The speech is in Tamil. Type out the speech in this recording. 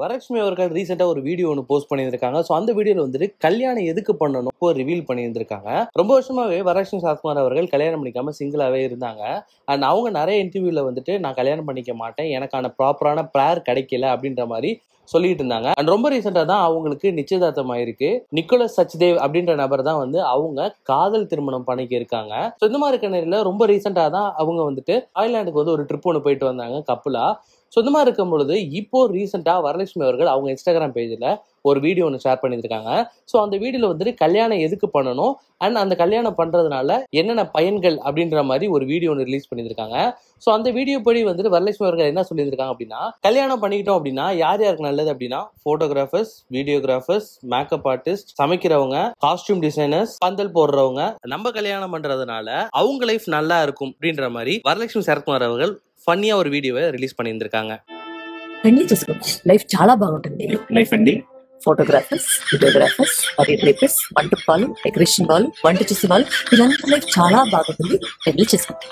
வரலட்சுமி அவர்கள் ரீசெண்டா ஒரு வீடியோ ஒன்று போஸ்ட் பண்ணியிருக்காங்க. ஸோ அந்த வீடியோல வந்துட்டு கல்யாணம் எதுக்கு பண்ணணும் இப்போ ரிவீல் பண்ணியிருந்திருக்காங்க. ரொம்ப வருஷமாவே வரலட்சுமி சரத்குமார் அவர்கள் கல்யாணம் பண்ணிக்காம சிங்கிளாவே இருந்தாங்க. அண்ட் அவங்க நிறைய இன்டர்வியூல வந்துட்டு நான் கல்யாணம் பண்ணிக்க மாட்டேன், எனக்கான ப்ராப்பரான ப்ரேயர் கிடைக்கல அப்படின்ற மாதிரி சொல்லிட்டு இருந்தாங்க. அண்ட் ரொம்ப ரீசெண்டா தான் அவங்களுக்கு நிச்சயதார்த்தம் ஆயிருக்கு. நிக்கோலஸ் சச்தேவ் அப்படின்ற நபர் தான் வந்து அவங்க காதல் திருமணம் பண்ணிக்க இருக்காங்க. ஸோ இந்த மாதிரி இருக்க நேரில் ரொம்ப ரீசெண்டா தான் அவங்க வந்துட்டு தாய்லாந்துக்கு வந்து ஒரு ட்ரிப் ஒன்று போயிட்டு வந்தாங்க கப்புலா. ஸோ இந்த மாதிரி இருக்கும் பொழுது இப்போ ரீசெண்டாக வரலட்சுமி அவர்கள் அவங்க இன்ஸ்டாகிராம் பேஜில் ஒரு வீடியோ ஒன்று ஷேர் பண்ணியிருக்காங்க. ஸோ அந்த வீடியோவில் வந்துட்டு கல்யாணம் எதுக்கு பண்ணணும் அண்ட் அந்த கல்யாணம் பண்ணுறதுனால என்னென்ன பயன்கள் அப்படின்ற மாதிரி ஒரு வீடியோ ஒன்று ரிலீஸ் பண்ணியிருக்காங்க. ஸோ அந்த வீடியோ படி வந்துட்டு வரலட்சுமி அவர்கள் என்ன சொல்லியிருக்காங்க அப்படின்னா, கல்யாணம் பண்ணிக்கிட்டோம் அப்படின்னா யார் யாருக்கு நல்லது அப்படின்னா ஃபோட்டோகிராஃபர்ஸ், வீடியோகிராஃபர்ஸ், மேக்கப் ஆர்டிஸ்ட், சமைக்கிறவங்க, காஸ்டியூம் டிசைனர்ஸ், பந்தல் போடுறவங்க, நம்ம கல்யாணம் பண்றதுனால அவங்க லைஃப் நல்லா இருக்கும் அப்படின்ற மாதிரி வரலட்சுமி சரத்குமார் அவர்கள் ఫన్నీగా ஒரு వీడియోவை రిలీజ్ பண்ணியிருக்காங்க. పెళ్లి చేసుకోండి, లైఫ్ చాలా బాగుంటుంది. లైఫ్ అండి ఫోటోగ్రాఫర్స్, వీడియోగ్రాఫర్స్, కొరియోగ్రాఫర్స్, వంట వాళ్ళు, డెకరేషన్ వాళ్ళు, వంట చేసే వాళ్ళు, ఇలాంటి లైఫ్ చాలా బాగుంటుంది. పెళ్లి చేసుకోండి.